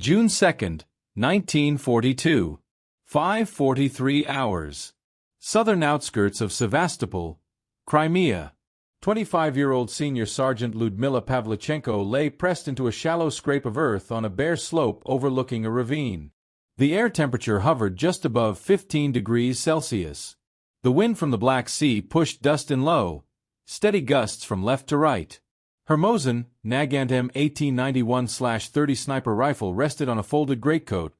June 2nd, 1942. 5:43 hours. Southern outskirts of Sevastopol, Crimea. 25-year-old Senior Sergeant Lyudmila Pavlichenko lay pressed into a shallow scrape of earth on a bare slope overlooking a ravine. The air temperature hovered just above 15 degrees Celsius. The wind from the Black Sea pushed dust in low, steady gusts from left to right. Her Mosin, Nagant M1891/30 sniper rifle rested on a folded greatcoat,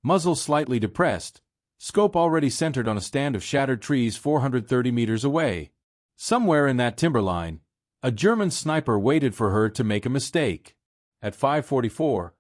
muzzle slightly depressed, scope already centered on a stand of shattered trees 430 meters away. Somewhere in that timberline, a German sniper waited for her to make a mistake. At 5:44,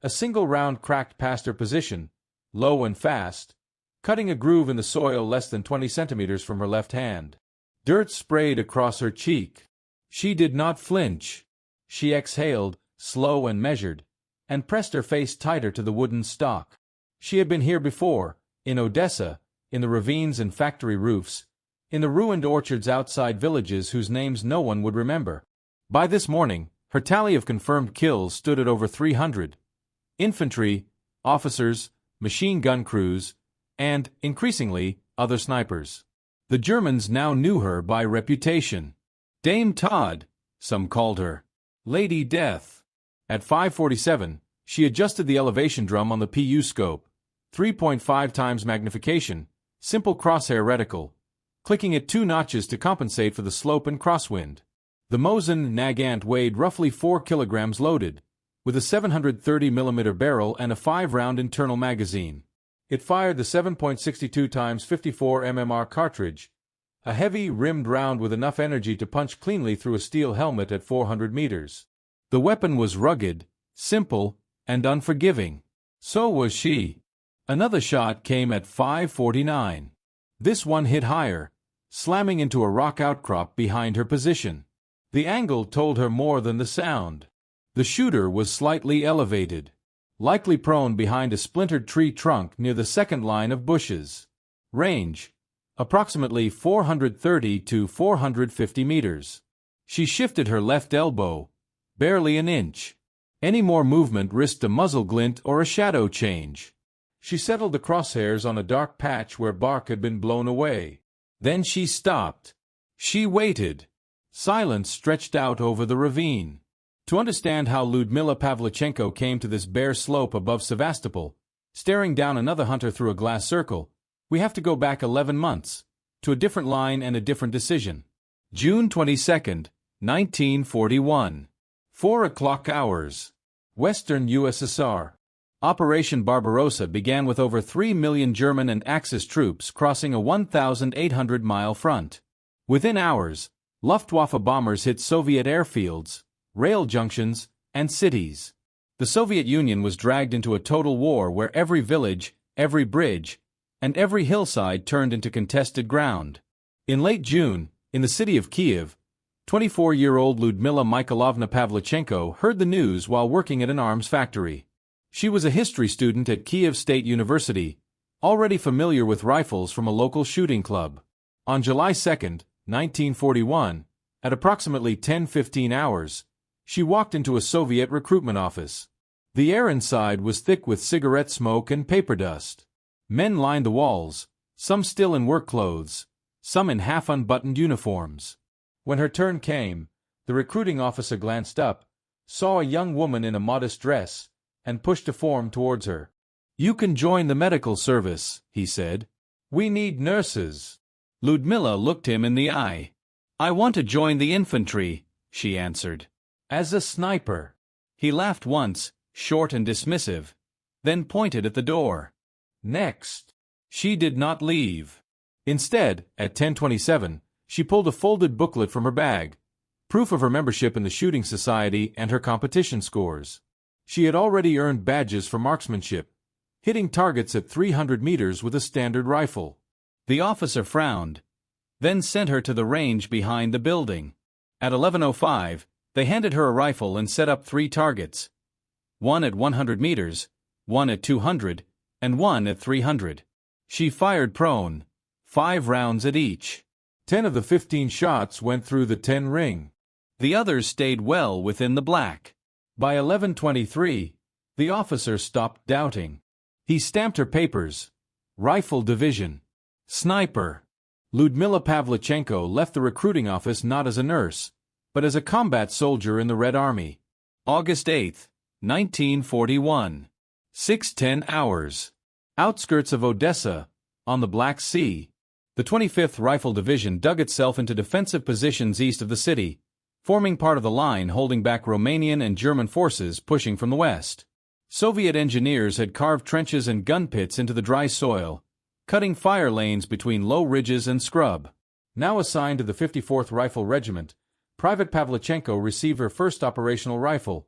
a single round cracked past her position, low and fast, cutting a groove in the soil less than 20 centimeters from her left hand. Dirt sprayed across her cheek. She did not flinch. She exhaled, slow and measured, and pressed her face tighter to the wooden stock. She had been here before, in Odessa, in the ravines and factory roofs, in the ruined orchards outside villages whose names no one would remember. By this morning, her tally of confirmed kills stood at over 300. Infantry, officers, machine gun crews, and, increasingly, other snipers. The Germans now knew her by reputation. Dame Todd, some called her. Lady Death. At 5:47, she adjusted the elevation drum on the PU scope, 3.5 times magnification, simple crosshair reticle, clicking it 2 notches to compensate for the slope and crosswind. The Mosin Nagant weighed roughly 4 kilograms loaded, with a 730mm barrel and a 5-round internal magazine. It fired the 7.62 times 54 mmR cartridge, a heavy, rimmed round with enough energy to punch cleanly through a steel helmet at 400 meters. The weapon was rugged, simple, and unforgiving. So was she. Another shot came at 5:49. This one hit higher, slamming into a rock outcrop behind her position. The angle told her more than the sound. The shooter was slightly elevated, likely prone behind a splintered tree trunk near the second line of bushes. Range: approximately 430 to 450 meters. She shifted her left elbow, barely an inch. Any more movement risked a muzzle glint or a shadow change. She settled the crosshairs on a dark patch where bark had been blown away. Then she stopped. She waited. Silence stretched out over the ravine. To understand how Lyudmila Pavlichenko came to this bare slope above Sevastopol, staring down another hunter through a glass circle, we have to go back 11 months, to a different line and a different decision. June 22nd, 1941. 4 o'clock hours. Western USSR. Operation Barbarossa began with over 3 million German and Axis troops crossing a 1,800-mile front. Within hours, Luftwaffe bombers hit Soviet airfields, rail junctions, and cities. The Soviet Union was dragged into a total war where every village, every bridge, and every hillside turned into contested ground. In late June, in the city of Kiev, 24-year-old Lyudmila Pavlichenko heard the news while working at an arms factory. She was a history student at Kiev State University, already familiar with rifles from a local shooting club. On July 2, 1941, at approximately 10:15 hours, she walked into a Soviet recruitment office. The air inside was thick with cigarette smoke and paper dust. Men lined the walls, some still in work clothes, some in half-unbuttoned uniforms. When her turn came, the recruiting officer glanced up, saw a young woman in a modest dress, and pushed a form towards her. "You can join the medical service," he said. "We need nurses." Lyudmila looked him in the eye. "I want to join the infantry," she answered. "As a sniper." He laughed once, short and dismissive, then pointed at the door. "Next." She did not leave. Instead, at 10:27, she pulled a folded booklet from her bag, proof of her membership in the shooting society and her competition scores. She had already earned badges for marksmanship, hitting targets at 300 meters with a standard rifle. The officer frowned, then sent her to the range behind the building. At 11:05, they handed her a rifle and set up 3 targets, one at 100 meters, one at 200, and one at 300. She fired prone, 5 rounds at each. 10 of the 15 shots went through the 10 ring. The others stayed well within the black. By 11:23, The officer stopped doubting. He stamped her papers. Rifle Division. Sniper. Lyudmila Pavlichenko left the recruiting office not as a nurse, but as a combat soldier in the Red Army. August 8, 1941. 6:10 hours. Outskirts of Odessa, on the Black Sea. The 25th Rifle Division dug itself into defensive positions east of the city, forming part of the line holding back Romanian and German forces pushing from the west. Soviet engineers had carved trenches and gun pits into the dry soil, cutting fire lanes between low ridges and scrub. Now assigned to the 54th Rifle Regiment, Private Pavlichenko received her first operational rifle,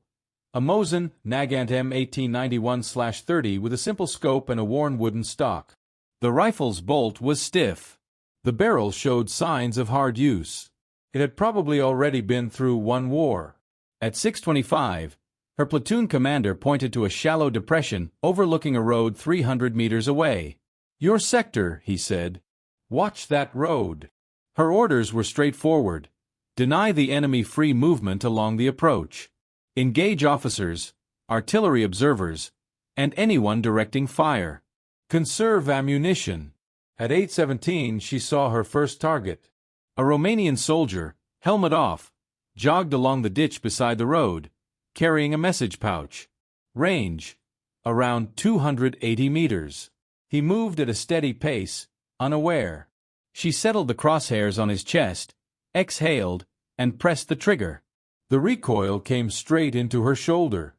a Mosin Nagant M1891/30 with a simple scope and a worn wooden stock. The rifle's bolt was stiff. The barrel showed signs of hard use. It had probably already been through one war. At 6:25, her platoon commander pointed to a shallow depression overlooking a road 300 meters away. "Your sector," he said. "Watch that road." Her orders were straightforward. Deny the enemy free movement along the approach. Engage officers, artillery observers, and anyone directing fire. Conserve ammunition. At 8:17 she saw her first target. A Romanian soldier, helmet off, jogged along the ditch beside the road, carrying a message pouch. Range: around 280 meters. He moved at a steady pace, unaware. She settled the crosshairs on his chest, exhaled, and pressed the trigger. The recoil came straight into her shoulder.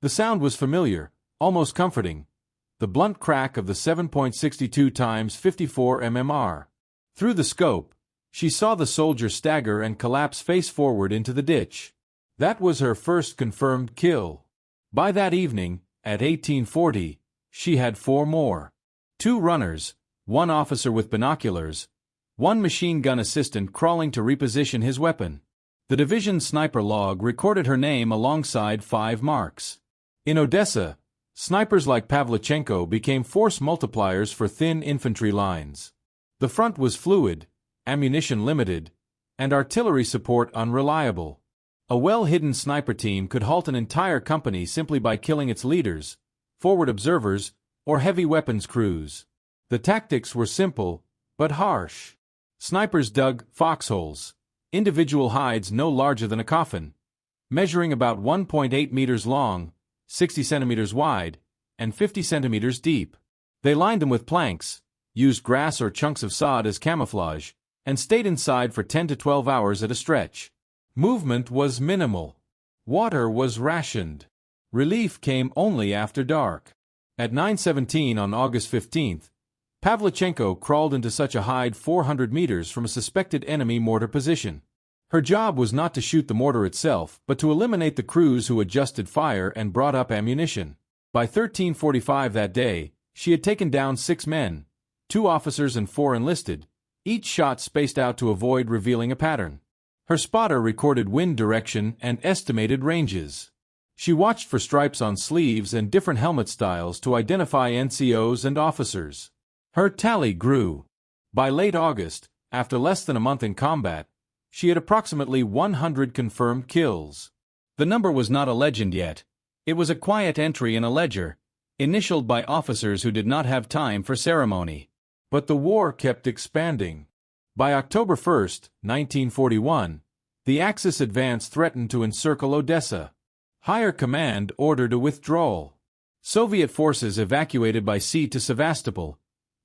The sound was familiar, almost comforting. The blunt crack of the 7.62 x 54 mmR. Through the scope, she saw the soldier stagger and collapse face forward into the ditch. That was her first confirmed kill. By that evening, at 1840, she had 4 more. 2 runners, 1 officer with binoculars, 1 machine gun assistant crawling to reposition his weapon. The division sniper log recorded her name alongside 5 marks. In Odessa, snipers like Pavlichenko became force multipliers for thin infantry lines. The front was fluid, ammunition limited, and artillery support unreliable. A well-hidden sniper team could halt an entire company simply by killing its leaders, forward observers, or heavy weapons crews. The tactics were simple, but harsh. Snipers dug foxholes, individual hides no larger than a coffin, measuring about 1.8 meters long, 60 centimeters wide, and 50 centimeters deep. They lined them with planks, used grass or chunks of sod as camouflage, and stayed inside for 10 to 12 hours at a stretch. Movement was minimal. Water was rationed. Relief came only after dark. At 9:17 on August 15th, Pavlichenko crawled into such a hide 400 meters from a suspected enemy mortar position. Her job was not to shoot the mortar itself, but to eliminate the crews who adjusted fire and brought up ammunition. By 13:45 that day, she had taken down 6 men, 2 officers and 4 enlisted, each shot spaced out to avoid revealing a pattern. Her spotter recorded wind direction and estimated ranges. She watched for stripes on sleeves and different helmet styles to identify NCOs and officers. Her tally grew. By late August, after less than a month in combat, she had approximately 100 confirmed kills. The number was not a legend yet. It was a quiet entry in a ledger, initialed by officers who did not have time for ceremony. But the war kept expanding. By October 1, 1941, the Axis advance threatened to encircle Odessa. Higher command ordered a withdrawal. Soviet forces evacuated by sea to Sevastopol,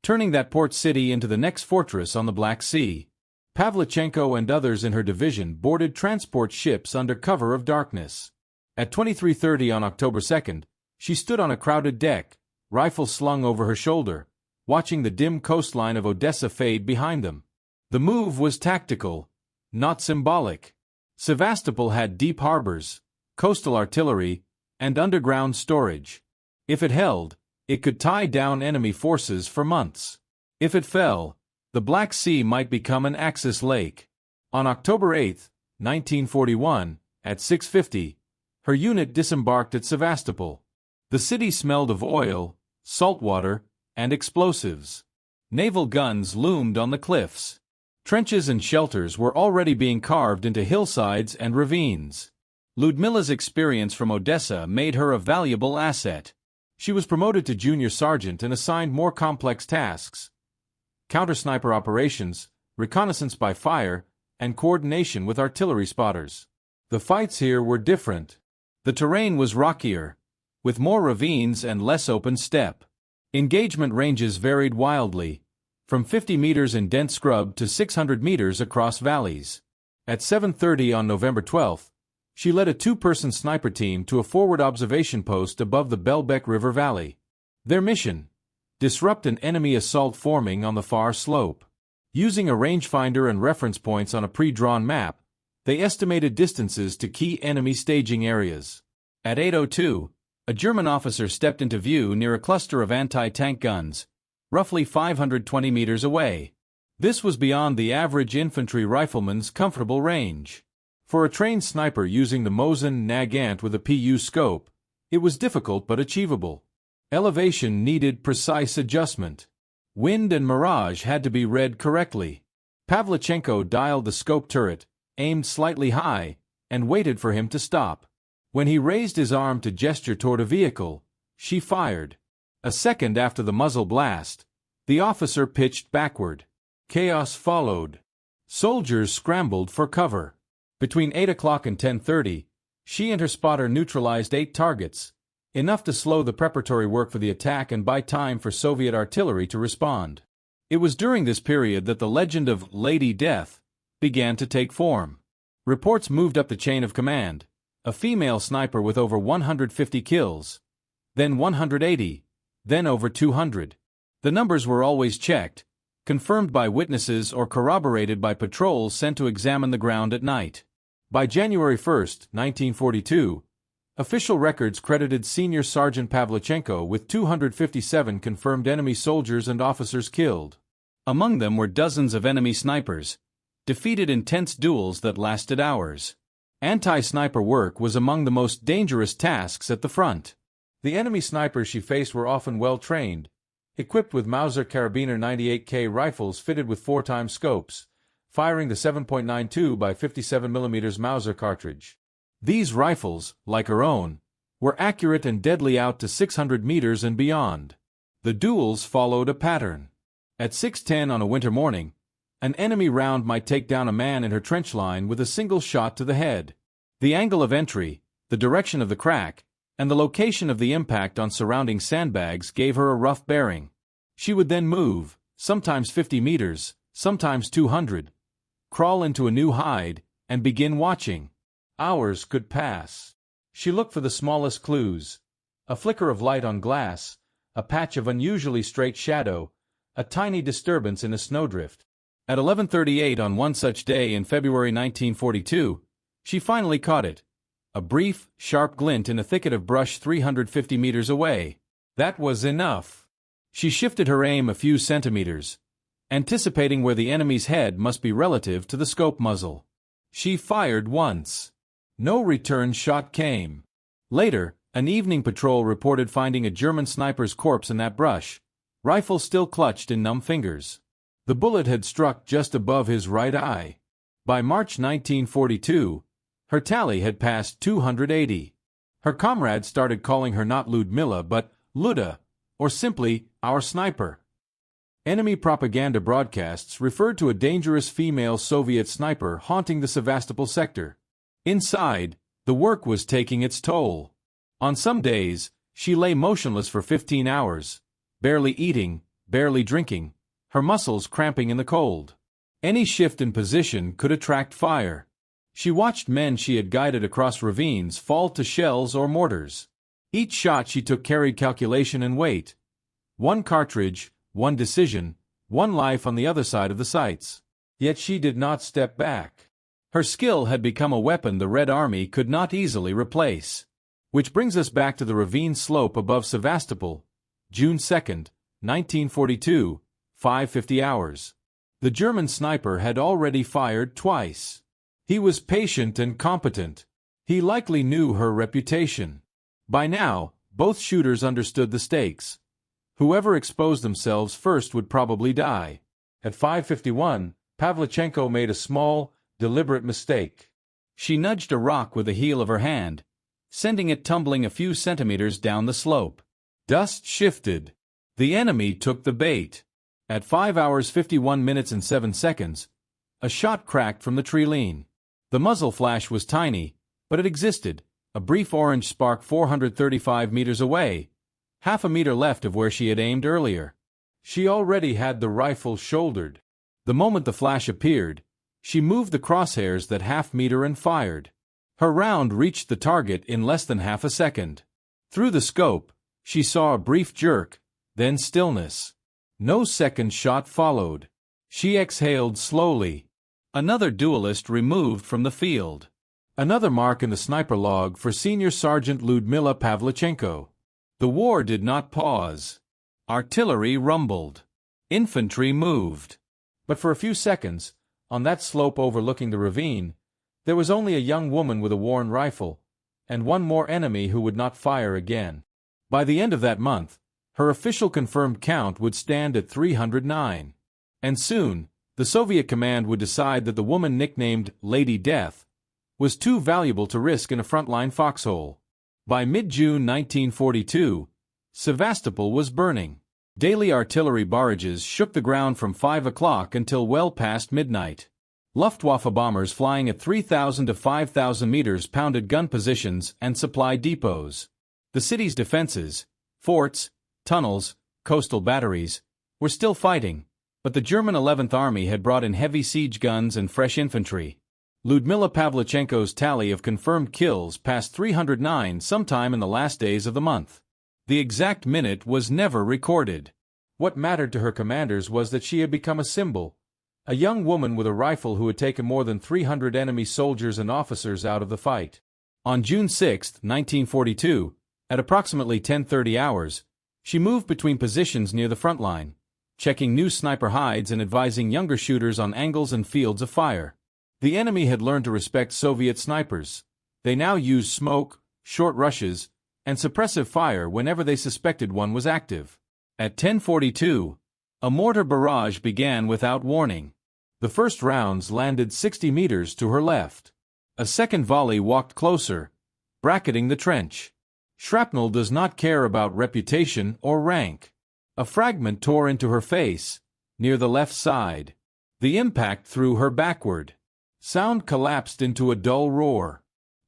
turning that port city into the next fortress on the Black Sea. Pavlichenko and others in her division boarded transport ships under cover of darkness. At 23:30 on October 2nd, she stood on a crowded deck, rifle slung over her shoulder, watching the dim coastline of Odessa fade behind them. The move was tactical, not symbolic. Sevastopol had deep harbors, coastal artillery, and underground storage. If it held, it could tie down enemy forces for months. If it fell, the Black Sea might become an Axis lake. On October 8, 1941, at 6:50, her unit disembarked at Sevastopol. The city smelled of oil, salt water, and explosives. Naval guns loomed on the cliffs. Trenches and shelters were already being carved into hillsides and ravines. Lyudmila's experience from Odessa made her a valuable asset. She was promoted to junior sergeant and assigned more complex tasks: counter-sniper operations, reconnaissance by fire, and coordination with artillery spotters. The fights here were different. The terrain was rockier, with more ravines and less open steppe. Engagement ranges varied wildly, from 50 meters in dense scrub to 600 meters across valleys. At 7:30 on November 12, she led a two-person sniper team to a forward observation post above the Belbek River Valley. Their mission: disrupt an enemy assault forming on the far slope. Using a rangefinder and reference points on a pre-drawn map, they estimated distances to key enemy staging areas. At 8:02, a German officer stepped into view near a cluster of anti-tank guns, roughly 520 meters away. This was beyond the average infantry rifleman's comfortable range. For a trained sniper using the Mosin Nagant with a PU scope, it was difficult but achievable. Elevation needed precise adjustment. Wind and mirage had to be read correctly. Pavlichenko dialed the scope turret, aimed slightly high, and waited for him to stop. When he raised his arm to gesture toward a vehicle, she fired. A second after the muzzle blast, the officer pitched backward. Chaos followed. Soldiers scrambled for cover. Between 8 o'clock and 10:30, she and her spotter neutralized 8 targets, enough to slow the preparatory work for the attack and buy time for Soviet artillery to respond. It was during this period that the legend of Lady Death began to take form. Reports moved up the chain of command: a female sniper with over 150 kills, then 180, then over 200. The numbers were always checked, confirmed by witnesses or corroborated by patrols sent to examine the ground at night. By January 1, 1942, official records credited Senior Sergeant Pavlichenko with 257 confirmed enemy soldiers and officers killed. Among them were dozens of enemy snipers, defeated in tense duels that lasted hours. Anti-sniper work was among the most dangerous tasks at the front. The enemy snipers she faced were often well-trained, equipped with Mauser Karabiner 98K rifles fitted with 4x scopes, firing the 7.92 by 57 mm Mauser cartridge. These rifles, like her own, were accurate and deadly out to 600 meters and beyond. The duels followed a pattern. At 6:10 on a winter morning, an enemy round might take down a man in her trench line with a single shot to the head. The angle of entry, the direction of the crack, and the location of the impact on surrounding sandbags gave her a rough bearing. She would then move, sometimes 50 meters, sometimes 200, crawl into a new hide, and begin watching. Hours could pass. She looked for the smallest clues: a flicker of light on glass, a patch of unusually straight shadow, a tiny disturbance in a snowdrift. At 11:38 on one such day in February 1942, she finally caught it: a brief, sharp glint in a thicket of brush 350 meters away. That was enough. She shifted her aim a few centimeters, anticipating where the enemy's head must be relative to the scope muzzle. She fired once. No return shot came. Later, an evening patrol reported finding a German sniper's corpse in that brush, rifle still clutched in numb fingers. The bullet had struck just above his right eye. By March 1942, her tally had passed 280. Her comrades started calling her not Lyudmila but Luda, or simply our sniper. Enemy propaganda broadcasts referred to a dangerous female Soviet sniper haunting the Sevastopol sector. Inside, the work was taking its toll. On some days, she lay motionless for 15 hours, barely eating, barely drinking, her muscles cramping in the cold. Any shift in position could attract fire. She watched men she had guided across ravines fall to shells or mortars. Each shot she took carried calculation and weight. One cartridge, one decision, one life on the other side of the sights. Yet she did not step back. Her skill had become a weapon the Red Army could not easily replace. Which brings us back to the ravine slope above Sevastopol, June 2, 1942, 5:50 hours. The German sniper had already fired twice. He was patient and competent. He likely knew her reputation. By now, both shooters understood the stakes. Whoever exposed themselves first would probably die. At 5:51, Pavlichenko made a small, deliberate mistake. She nudged a rock with the heel of her hand, sending it tumbling a few centimeters down the slope. Dust shifted. The enemy took the bait. At 5 hours 51 minutes and 7 seconds, a shot cracked from the Trilene. The muzzle flash was tiny, but it existed, a brief orange spark 435 meters away, half a meter left of where she had aimed earlier. She already had the rifle shouldered. The moment the flash appeared, she moved the crosshairs that half-meter and fired. Her round reached the target in less than half a second. Through the scope, she saw a brief jerk, then stillness. No second shot followed. She exhaled slowly. Another duelist removed from the field. Another mark in the sniper log for Senior Sergeant Lyudmila Pavlichenko. The war did not pause. Artillery rumbled. Infantry moved. But for a few seconds, on that slope overlooking the ravine, there was only a young woman with a worn rifle, and one more enemy who would not fire again. By the end of that month, her official confirmed count would stand at 309. And soon, the Soviet command would decide that the woman nicknamed Lady Death was too valuable to risk in a frontline foxhole. By mid-June 1942, Sevastopol was burning. Daily artillery barrages shook the ground from 5 o'clock until well past midnight. Luftwaffe bombers flying at 3,000 to 5,000 meters pounded gun positions and supply depots. The city's defenses, forts, tunnels, coastal batteries, were still fighting, but the German 11th Army had brought in heavy siege guns and fresh infantry. Lyudmila Pavlichenko's tally of confirmed kills passed 309 sometime in the last days of the month. The exact minute was never recorded. What mattered to her commanders was that she had become a symbol, a young woman with a rifle who had taken more than 300 enemy soldiers and officers out of the fight. On June 6, 1942, at approximately 10:30 hours, she moved between positions near the front line, checking new sniper hides and advising younger shooters on angles and fields of fire. The enemy had learned to respect Soviet snipers. They now used smoke, short rushes, and suppressive fire whenever they suspected one was active. At 10:42, a mortar barrage began without warning. The first rounds landed 60 meters to her left. A second volley walked closer, bracketing the trench. Shrapnel does not care about reputation or rank. A fragment tore into her face, near the left side. The impact threw her backward. Sound collapsed into a dull roar.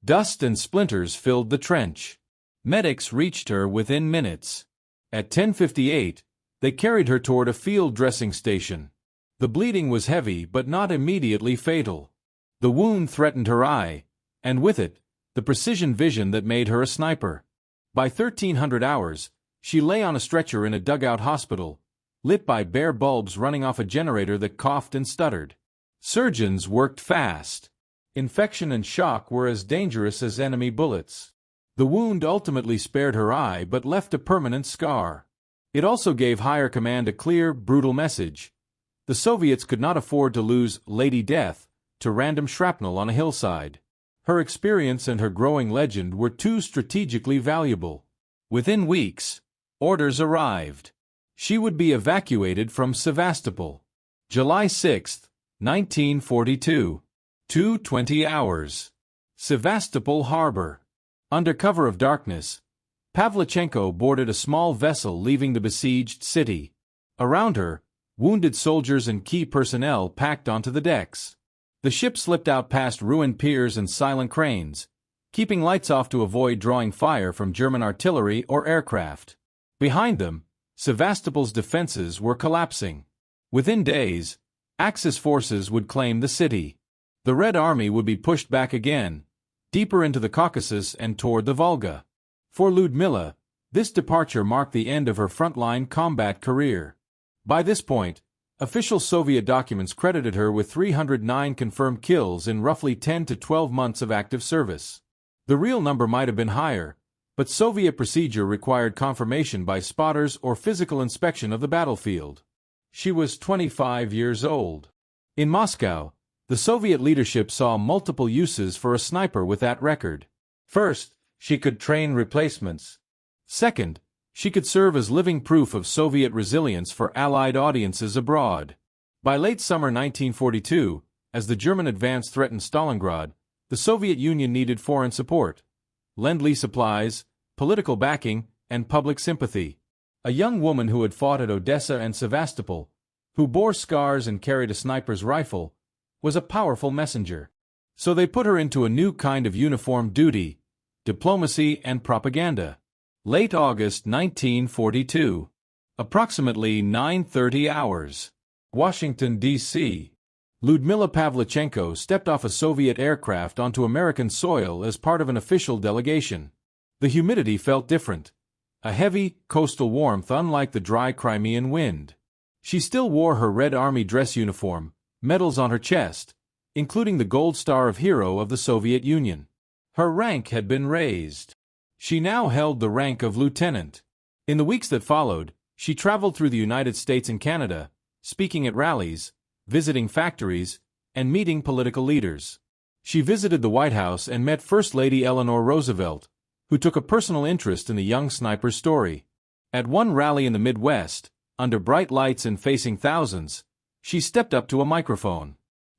Dust and splinters filled the trench. Medics reached her within minutes. At 10:58, they carried her toward a field dressing station. The bleeding was heavy but not immediately fatal. The wound threatened her eye, and with it, the precision vision that made her a sniper. By 1300 hours, she lay on a stretcher in a dugout hospital, lit by bare bulbs running off a generator that coughed and stuttered. Surgeons worked fast. Infection and shock were as dangerous as enemy bullets. The wound ultimately spared her eye but left a permanent scar. It also gave higher command a clear, brutal message. The Soviets could not afford to lose Lady Death to random shrapnel on a hillside. Her experience and her growing legend were too strategically valuable. Within weeks, orders arrived. She would be evacuated from Sevastopol. July 6, 1942. 2:20 hours. Sevastopol harbor. Under cover of darkness, Pavlichenko boarded a small vessel leaving the besieged city. Around her, wounded soldiers and key personnel packed onto the decks. The ship slipped out past ruined piers and silent cranes, keeping lights off to avoid drawing fire from German artillery or aircraft. Behind them, Sevastopol's defenses were collapsing. Within days, Axis forces would claim the city. The Red Army would be pushed back again, deeper into the Caucasus and toward the Volga. For Lyudmila, this departure marked the end of her frontline combat career. By this point, official Soviet documents credited her with 309 confirmed kills in roughly 10 to 12 months of active service. The real number might have been higher, but Soviet procedure required confirmation by spotters or physical inspection of the battlefield. She was 25 years old. In Moscow, the Soviet leadership saw multiple uses for a sniper with that record. First, she could train replacements. Second, she could serve as living proof of Soviet resilience for Allied audiences abroad. By late summer 1942, as the German advance threatened Stalingrad, The Soviet Union needed foreign support, Lend-Lease supplies, political backing, and public sympathy. A young woman who had fought at Odessa and Sevastopol, who bore scars and carried a sniper's rifle, was a powerful messenger. So they put her into a new kind of uniformed duty, diplomacy and propaganda. Late August 1942. Approximately 9:30 hours. Washington, D.C. Lyudmila Pavlichenko stepped off a Soviet aircraft onto American soil as part of an official delegation. The humidity felt different, a heavy, coastal warmth unlike the dry Crimean wind. She still wore her Red Army dress uniform, medals on her chest, including the Gold Star of Hero of the Soviet Union. Her rank had been raised. She now held the rank of lieutenant. In the weeks that followed, she traveled through the United States and Canada, speaking at rallies, visiting factories, and meeting political leaders. She visited the White House and met First Lady Eleanor Roosevelt, who took a personal interest in the young sniper's story. At one rally in the Midwest, under bright lights and facing thousands, she stepped up to a microphone.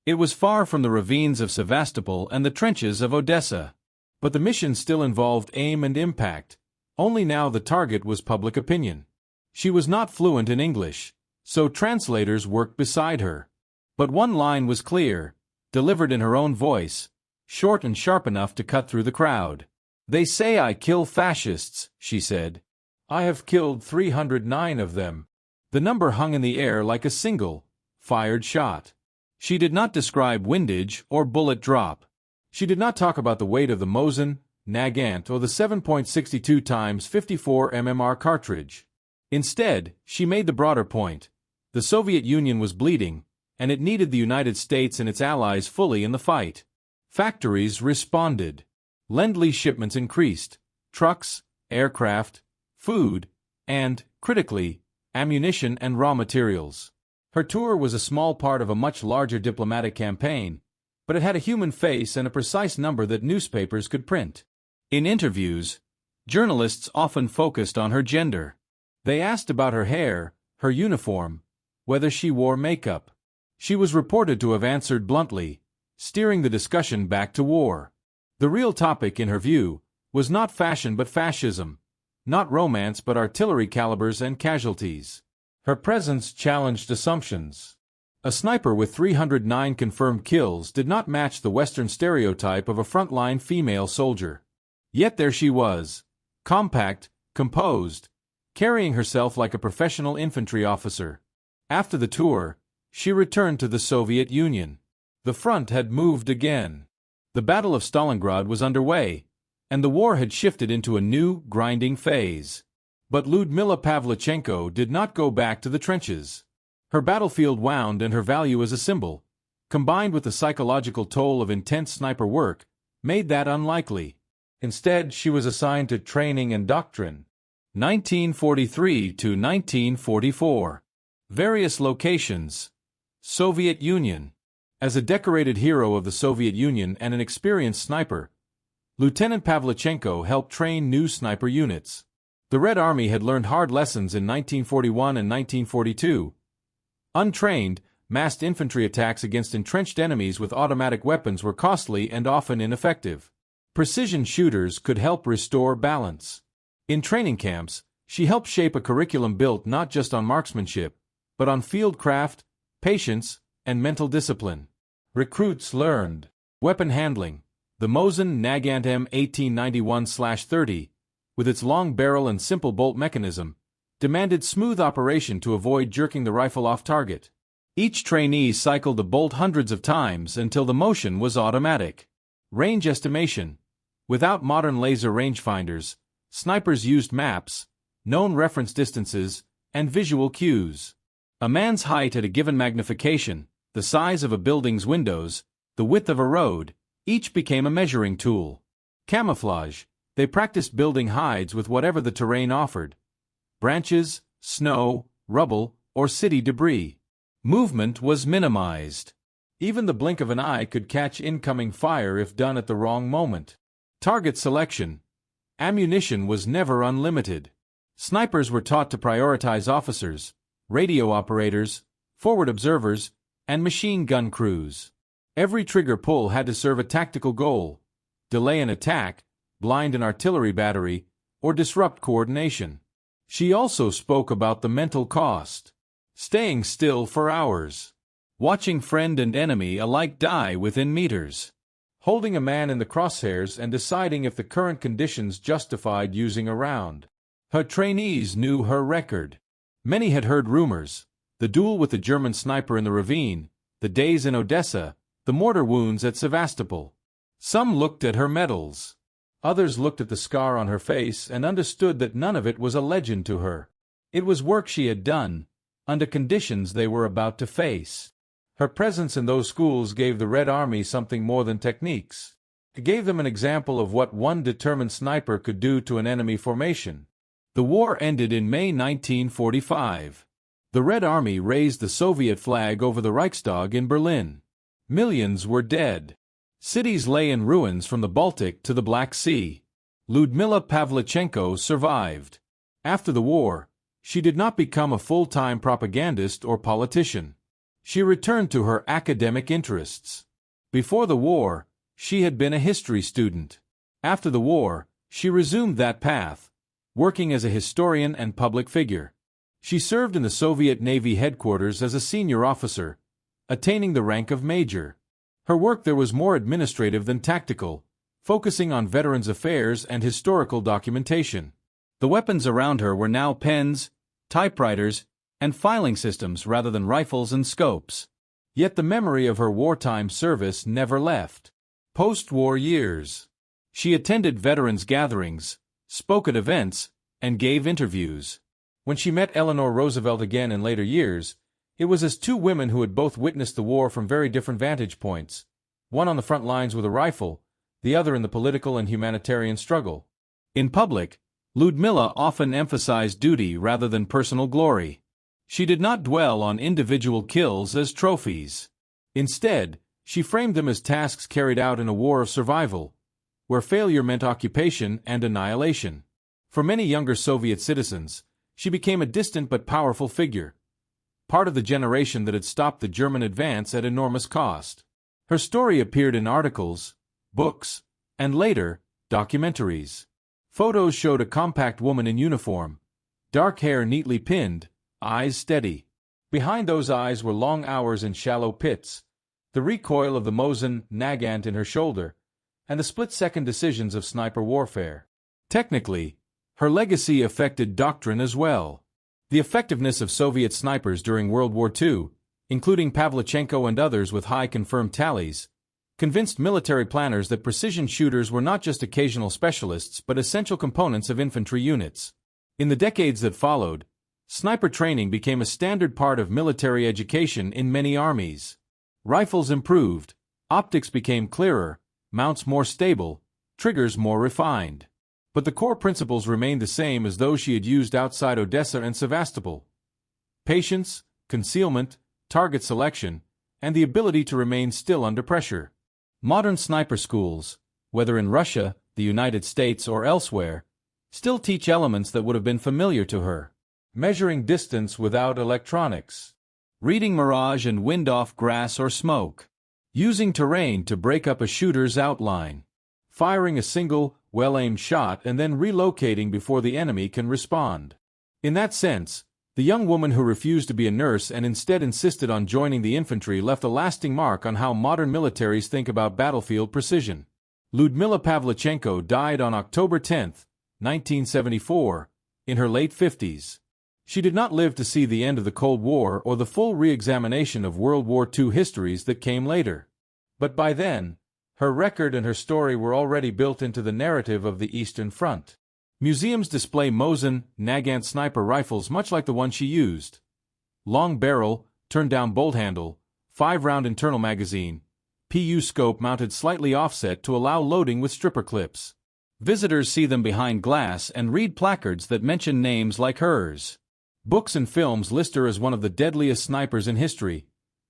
It was far from the ravines of Sevastopol and the trenches of Odessa. But the mission still involved aim and impact. Only now the target was public opinion. She was not fluent in English, so translators worked beside her. But one line was clear, delivered in her own voice, short and sharp enough to cut through the crowd. "They say I kill fascists," she said. "I have killed 309 of them." The number hung in the air like a single, fired shot. She did not describe windage or bullet drop. She did not talk about the weight of the Mosin, Nagant, or the 7.62 x 54 mmR cartridge. Instead, she made the broader point. The Soviet Union was bleeding, and it needed the United States and its allies fully in the fight. Factories responded. Lend-Lease shipments increased. Trucks, aircraft, food, and, critically, ammunition and raw materials. Her tour was a small part of a much larger diplomatic campaign, but it had a human face and a precise number that newspapers could print. In interviews, journalists often focused on her gender. They asked about her hair, her uniform, whether she wore makeup. She was reported to have answered bluntly, steering the discussion back to war. The real topic, in her view, was not fashion but fascism, not romance but artillery calibers and casualties. Her presence challenged assumptions. A sniper with 309 confirmed kills did not match the Western stereotype of a frontline female soldier. Yet there she was, compact, composed, carrying herself like a professional infantry officer. After the tour, she returned to the Soviet Union. The front had moved again. The Battle of Stalingrad was underway, and the war had shifted into a new, grinding phase. But Lyudmila Pavlichenko did not go back to the trenches. Her battlefield wound, and her value as a symbol, combined with the psychological toll of intense sniper work, made that unlikely. Instead, she was assigned to training and doctrine. 1943 to 1944. Various locations. Soviet Union. As a decorated hero of the Soviet Union and an experienced sniper, Lieutenant Pavlichenko helped train new sniper units. The Red Army had learned hard lessons in 1941 and 1942. Untrained, massed infantry attacks against entrenched enemies with automatic weapons were costly and often ineffective. Precision shooters could help restore balance. In training camps, she helped shape a curriculum built not just on marksmanship, but on field craft, patience, and mental discipline. Recruits learned weapon handling. The Mosin Nagant M1891/30, with its long barrel and simple bolt mechanism, demanded smooth operation to avoid jerking the rifle off target. Each trainee cycled the bolt hundreds of times until the motion was automatic. Range estimation. Without modern laser rangefinders, snipers used maps, known reference distances, and visual cues. A man's height at a given magnification, the size of a building's windows, the width of a road, each became a measuring tool. Camouflage. They practiced building hides with whatever the terrain offered. Branches, snow, rubble, or city debris. Movement was minimized. Even the blink of an eye could catch incoming fire if done at the wrong moment. Target selection. Ammunition was never unlimited. Snipers were taught to prioritize officers, radio operators, forward observers, and machine gun crews. Every trigger pull had to serve a tactical goal: delay an attack, blind an artillery battery, or disrupt coordination. She also spoke about the mental cost: staying still for hours, watching friend and enemy alike die within meters, holding a man in the crosshairs and deciding if the current conditions justified using a round. Her trainees knew her record. Many had heard rumors: the duel with the German sniper in the ravine, the days in Odessa, the mortar wounds at Sevastopol. Some looked at her medals. Others looked at the scar on her face and understood that none of it was a legend to her. It was work she had done, under conditions they were about to face. Her presence in those schools gave the Red Army something more than techniques. It gave them an example of what one determined sniper could do to an enemy formation. The war ended in May 1945. The Red Army raised the Soviet flag over the Reichstag in Berlin. Millions were dead. Cities lay in ruins from the Baltic to the Black Sea. Lyudmila Pavlichenko survived. After the war, she did not become a full-time propagandist or politician. She returned to her academic interests. Before the war, she had been a history student. After the war, she resumed that path, working as a historian and public figure. She served in the Soviet Navy headquarters as a senior officer, attaining the rank of major. Her work there was more administrative than tactical, focusing on veterans' affairs and historical documentation. The weapons around her were now pens, typewriters, and filing systems rather than rifles and scopes. Yet the memory of her wartime service never left. Post-war years. She attended veterans' gatherings, spoke at events, and gave interviews. When she met Eleanor Roosevelt again in later years, it was as two women who had both witnessed the war from very different vantage points, one on the front lines with a rifle, the other in the political and humanitarian struggle. In public, Lyudmila often emphasized duty rather than personal glory. She did not dwell on individual kills as trophies. Instead, she framed them as tasks carried out in a war of survival, where failure meant occupation and annihilation. For many younger Soviet citizens, she became a distant but powerful figure, part of the generation that had stopped the German advance at enormous cost. Her story appeared in articles, books, and later, documentaries. Photos showed a compact woman in uniform, dark hair neatly pinned, eyes steady. Behind those eyes were long hours in shallow pits, the recoil of the Mosin Nagant in her shoulder, and the split-second decisions of sniper warfare. Technically, her legacy affected doctrine as well. The effectiveness of Soviet snipers during World War II, including Pavlichenko and others with high confirmed tallies, convinced military planners that precision shooters were not just occasional specialists but essential components of infantry units. In the decades that followed, sniper training became a standard part of military education in many armies. Rifles improved, optics became clearer, mounts more stable, triggers more refined. But the core principles remained the same as those she had used outside Odessa and Sevastopol: patience, concealment, target selection, and the ability to remain still under pressure. Modern sniper schools, whether in Russia, the United States, or elsewhere, still teach elements that would have been familiar to her: measuring distance without electronics, reading mirage and wind off grass or smoke, using terrain to break up a shooter's outline, firing a single, well-aimed shot and then relocating before the enemy can respond. In that sense, the young woman who refused to be a nurse and instead insisted on joining the infantry left a lasting mark on how modern militaries think about battlefield precision. Lyudmila Pavlichenko died on October 10, 1974, in her late 50s. She did not live to see the end of the Cold War or the full re-examination of World War II histories that came later. But by then, her record and her story were already built into the narrative of the Eastern Front. Museums display Mosin Nagant sniper rifles much like the one she used. Long barrel, turned-down bolt handle, 5-round internal magazine, PU scope mounted slightly offset to allow loading with stripper clips. Visitors see them behind glass and read placards that mention names like hers. Books and films list her as one of the deadliest snipers in history,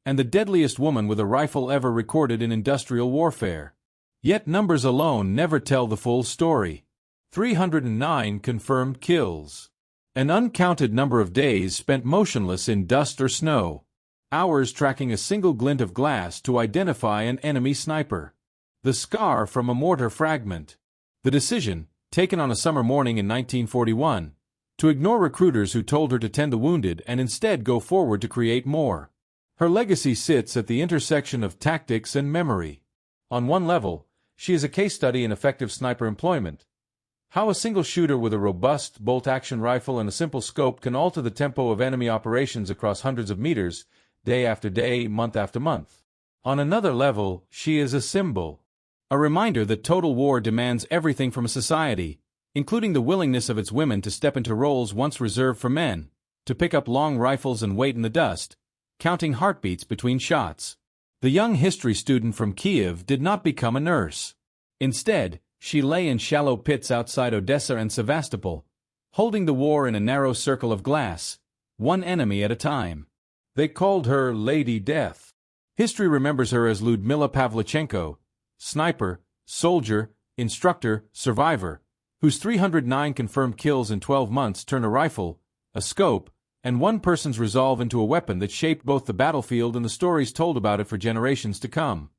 and the deadliest woman with a rifle ever recorded in industrial warfare. Yet numbers alone never tell the full story. 309 confirmed kills. An uncounted number of days spent motionless in dust or snow. hours tracking a single glint of glass to identify an enemy sniper. The scar from a mortar fragment. The decision, taken on a summer morning in 1941, to ignore recruiters who told her to tend the wounded and instead go forward to create more. Her legacy sits at the intersection of tactics and memory. On one level, she is a case study in effective sniper employment. How a single shooter with a robust bolt-action rifle and a simple scope can alter the tempo of enemy operations across hundreds of meters, day after day, month after month. On another level, she is a symbol. A reminder that total war demands everything from a society, including the willingness of its women to step into roles once reserved for men, to pick up long rifles and wait in the dust, counting heartbeats between shots. The young history student from Kiev did not become a nurse. Instead, she lay in shallow pits outside Odessa and Sevastopol, holding the war in a narrow circle of glass, one enemy at a time. They called her Lady Death. History remembers her as Lyudmila Pavlichenko, sniper, soldier, instructor, survivor, whose 309 confirmed kills in 12 months turned a rifle, a scope, and one person's resolve into a weapon that shaped both the battlefield and the stories told about it for generations to come.